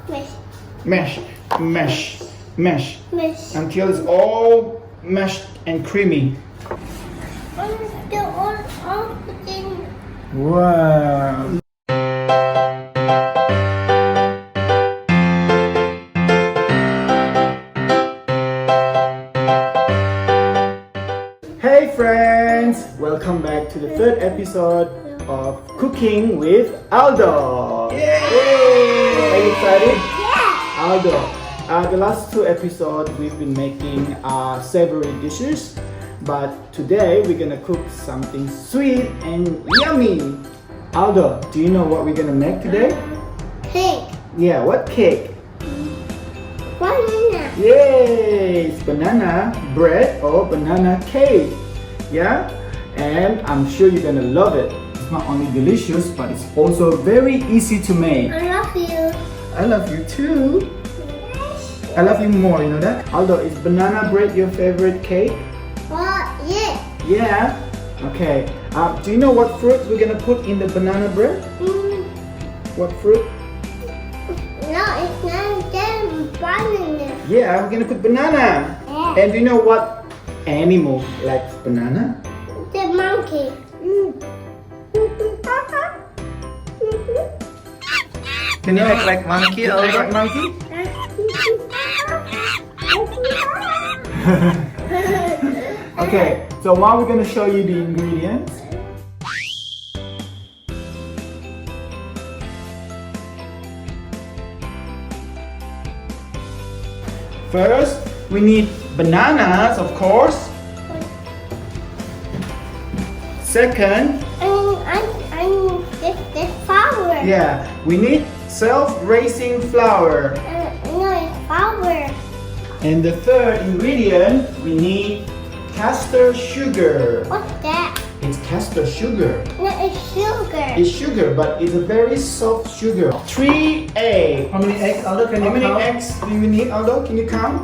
Mash. Mash. Mash. Mash. Until it's all mashed and creamy. All putting. Wow. Hey friends! Welcome back to the third episode of Cooking with Aldo. Yay! Are you excited? Yeah. Aldo, the last two episodes we've been making savory dishes, but today we're gonna cook something sweet and yummy. Aldo, do you know what we're gonna make today? Cake. Yeah, what cake? Banana. Yay! It's banana bread or banana cake. Yeah? And I'm sure you're gonna love it. It's not only delicious, but it's also very easy to make. I love you. I love you too. Yes. I love you more, you know that? Aldo, is banana bread your favorite cake? Yeah. Yeah? Okay. Do you know what fruit we're gonna put in the banana bread? What fruit? No, it's not them. Banana. Yeah, we're gonna put banana. Yeah. And do you know what animal likes banana? The monkey. Can you act like monkey, You like Aldo? monkey? Okay, so now we're gonna show you the ingredients. First, we need bananas, of course. Second, I'm this flour. yeah, we need self-raising flour. No, it's flour. And the third ingredient, we need castor sugar. What's that? It's castor sugar. No, it's sugar. It's sugar, but it's a very soft sugar. 3 eggs. How many eggs, Aldo? Can How you many count? eggs do you need, Aldo? Can you count?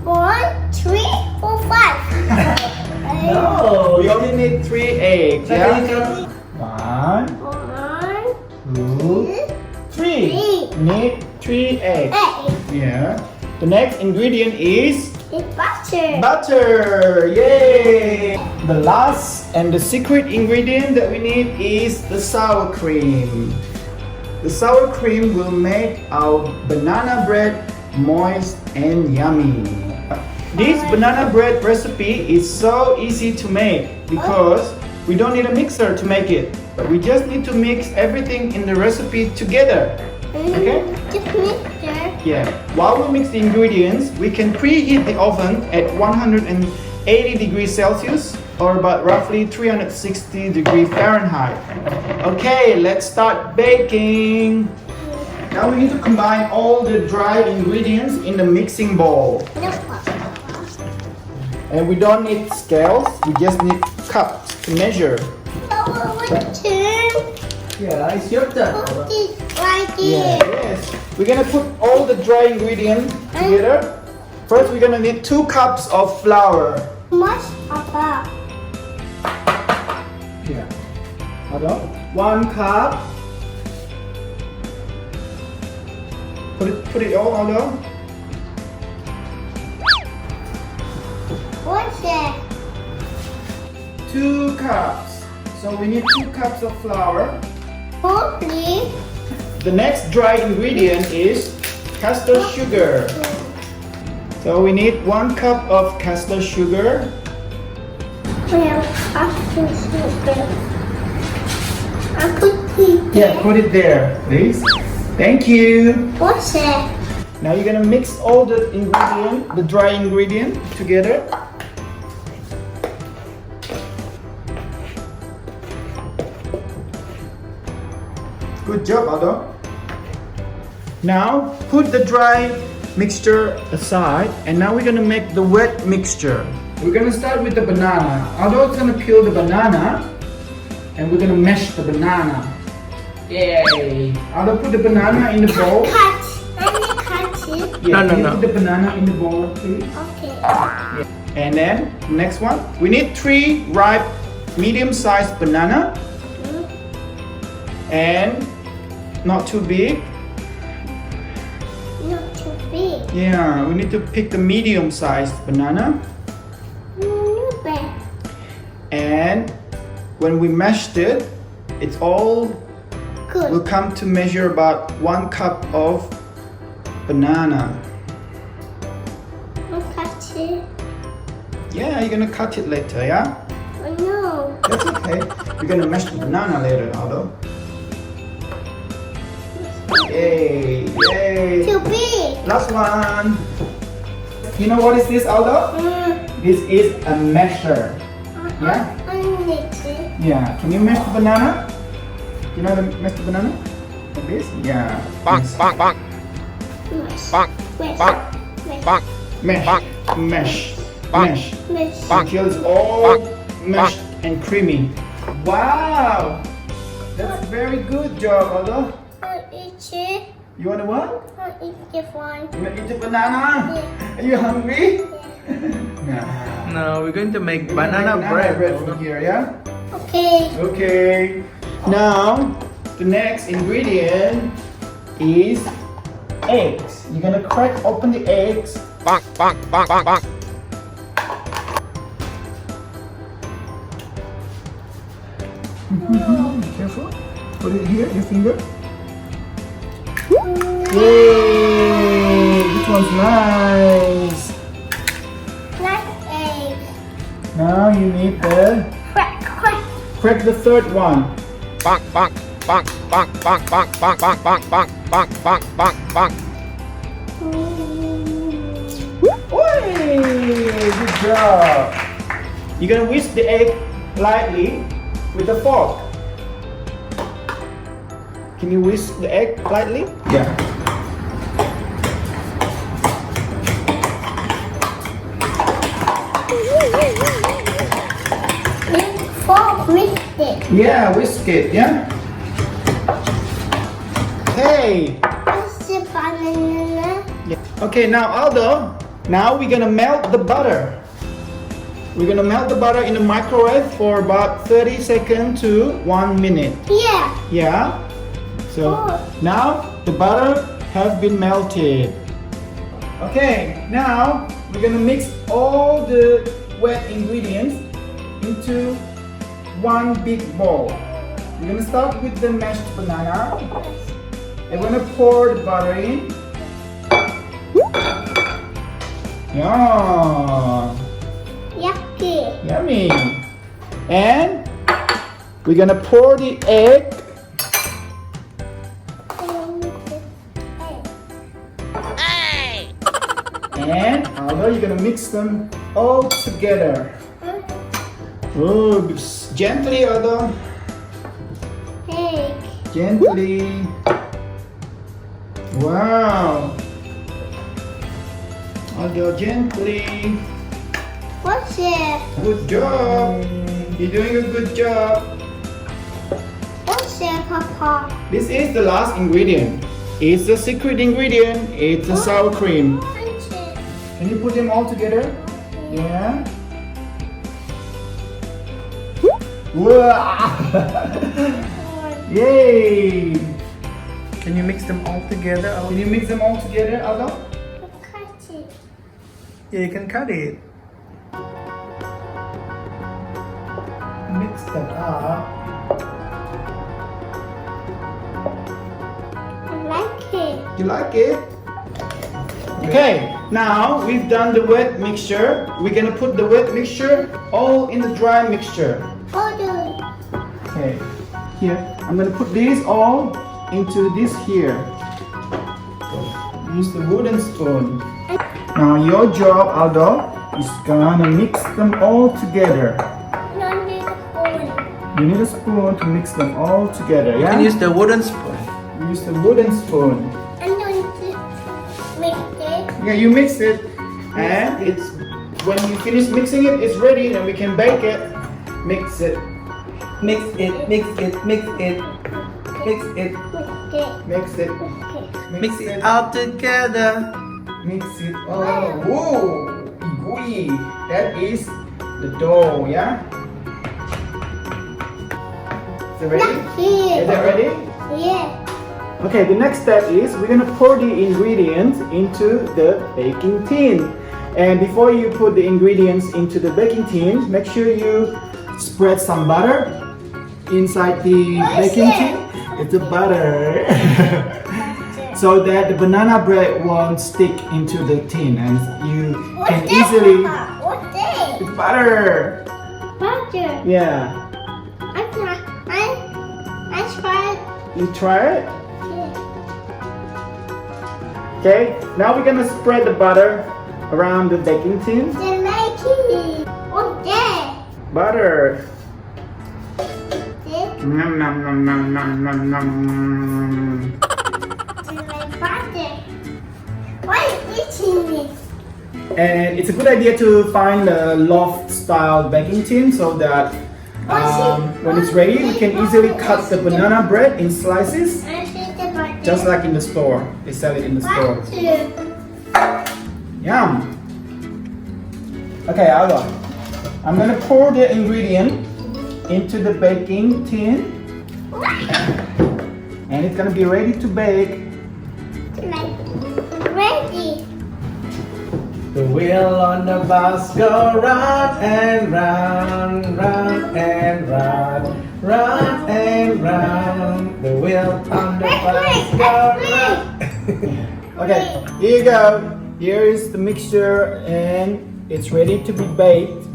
1, 3, 4, 5. No. We only need 3 eggs. Can Yeah? you count? 1, 1, 2, 3. Three. Need 3 eggs. 8. Yeah. The next ingredient is It's butter. butter. Yay! The last and the secret ingredient that we need is the sour cream. The sour cream will make our banana bread moist and yummy. This banana bread recipe is so easy to make because we don't need a mixer to make it, but we just need to mix everything in the recipe together. Okay? Just mixture. Yeah. While we mix the ingredients, we can preheat the oven at 180 degrees Celsius or about roughly 360 degrees Fahrenheit. Okay, let's start baking. Now we need to combine all the dry ingredients in the mixing bowl. No, And we don't need scales, we just need cups to measure. Yeah, it's your turn, Put Aldo. it right Yeah, here. yes. We're gonna put all the dry ingredients together. First, we're gonna need 2 cups of flour. Much about. Yeah. Hold on. 1 cup. Put it all, Aldo. What's that? 2 cups. So we need 2 cups of flour. Oh, please. The next dry ingredient is castor sugar. So we need 1 cup of castor sugar. Well, I put sugar. I put it Yeah, there. put it there, please. Thank you. What's that? Now you're gonna mix all the ingredient, the dry ingredient together. Good job, Aldo. Now put the dry mixture aside, and now we're gonna make the wet mixture. We're gonna start with the banana. Aldo's gonna peel the banana, and we're gonna mash the banana. Yay! Aldo, put the banana in the bowl. Cut. Let me cut it. Yeah, No, can you no. put the banana in the bowl, please? Okay. And then next one, we need 3 ripe, medium-sized banana, and not too big. big. Yeah, we need to pick the medium-sized banana. Big. And when we mashed it, it's all will Good. come to measure about 1 cup of banana. Cut it. Yeah, you're gonna cut it later, yeah? Oh no. That's okay. We're gonna mash the banana later, Aldo. Yay, yay. Too big. Last one. You know what is this, Aldo? This is a masher. Yeah? I need it. Yeah. Can you mash the banana? You know how to mash the banana? Like this? Yeah. Yes. Mesh. Mash. Mash. Mesh. Until it's all mashed and creamy. Wow! That's very good job, Aldo. I'll eat it. You want one? I'll eat this one. You want to eat the banana? Are you hungry? Yeah. No, we're going to make banana bread. from here, yeah? Okay. Okay. Now, the next ingredient is eggs. You're gonna crack open the eggs. Careful. Put it here, your finger. Yay! This one's nice. Like egg. Now you need the Crack, crack. crack the third one. Oi! Good job. You're gonna whisk the egg lightly with a fork. Can you whisk the egg lightly? Yeah. Fork with it. Yeah, whisk it, yeah? Hey! What's the banana? Yeah. Okay, now Aldo, now we're gonna melt the butter. We're gonna melt the butter in the microwave for about 30 seconds to 1 minute. Yeah. Yeah? So now the butter has been melted. Okay, now we're gonna mix all the wet ingredients into one big bowl. We're gonna start with the mashed banana. And we're gonna pour the butter in. Yeah, Yucky. yummy. And we're gonna pour the egg. And Aldo, you're gonna mix them all together. Oh, gently, Aldo. Egg. Gently. Wow. Aldo, gently. What's it? Good job. You're doing a good job. What's it, Papa? This is the last ingredient. It's the secret ingredient. It's the sour cream. What's it? Can you put them all together? Yeah. Wow. Yay. Can you mix them all together? Can you mix them all together, Aldo? Cut it. Yeah, you can cut it. Mix them up. I like it. You like it? Okay, now we've done the wet mixture. We're gonna put the wet mixture all in the dry mixture. Hold on. Okay, here. I'm gonna put these all into this here. Use the wooden spoon. Now your job, Aldo, is gonna mix them all together. No need a spoon. You need a spoon to mix them all together, You yeah? can use the wooden spoon. Use the wooden spoon. I'm going to make it. Yeah, you mix it, and it's when you finish mixing it, it's ready, and we can bake it. Mix it, Mix it, mix it, mix it, mix it. Make it. mix it, Okay. Mix it all together. mix it. Oh, whoa, gooey. That is the dough, yeah. Is it ready? Lucky. Is it ready? Yeah. Okay, the next step is we're gonna pour the ingredients into the baking tin. And before you put the ingredients into the baking tin, make sure you spread some butter inside the baking tin. It's the butter. So that the banana bread won't stick into the tin and you can easily... What's this? It's butter! Butter. Yeah. I tried. You try it? Okay, now we're gonna spread the butter around the baking tin. The making. What's that? Butter. This Nom nom nom nom nom nom nom. is my butter. Why is eating this? And it's a good idea to find a loft style baking tin so that when it's ready we can easily cut the banana bread in slices I see the butter. just like in the store. They sell it in the store. Butter. Yum! Okay, Aldo. I'm gonna pour the ingredient into the baking tin and it's gonna be ready to bake. Ready. The wheel on the bus go round and round, round and round, round and round. The wheel on the bus go round. Okay, here you go. Here is the mixture and it's ready to be baked.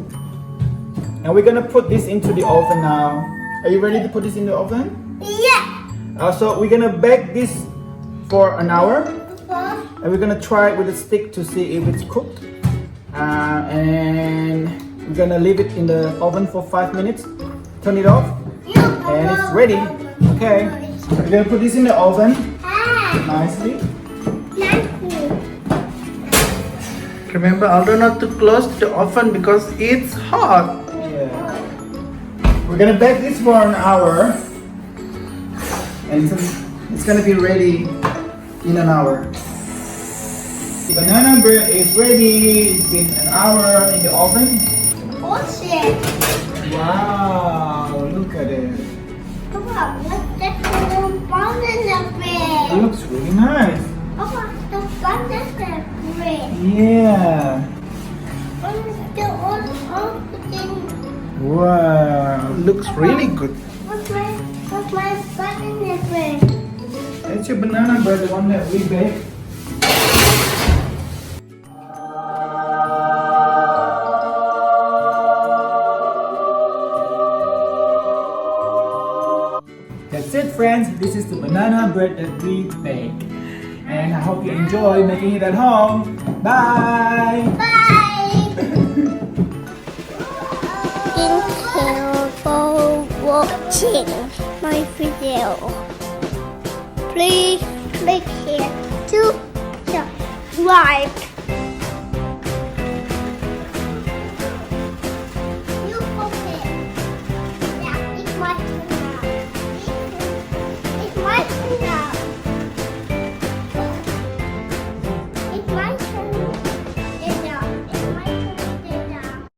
And we're gonna put this into the oven now. Are you ready to put this in the oven? Yeah. So we're gonna bake this for an hour. Four. And we're gonna try it with a stick to see if it's cooked. And we're gonna leave it in the oven for 5 minutes. Turn it off. And it's ready. Okay. We're gonna put this in the oven nicely. Remember, Aldo, not to close the oven because it's hot. Yeah. We're gonna bake this for an hour. And it's gonna be ready in an hour. The banana bread is ready. It's been an hour in the oven. What's it? Wow, look at it. Papa, what's that banana bread? It looks really nice. Papa, the banana bread. Yeah. The all thing. Wow. Looks really good. What's my banana bread? That's your banana bread, the one that we baked. That's it, friends. This is the banana bread that we bake. And I hope you enjoy making it at home. Bye! Bye. Thank you for watching my video. Please click here to subscribe.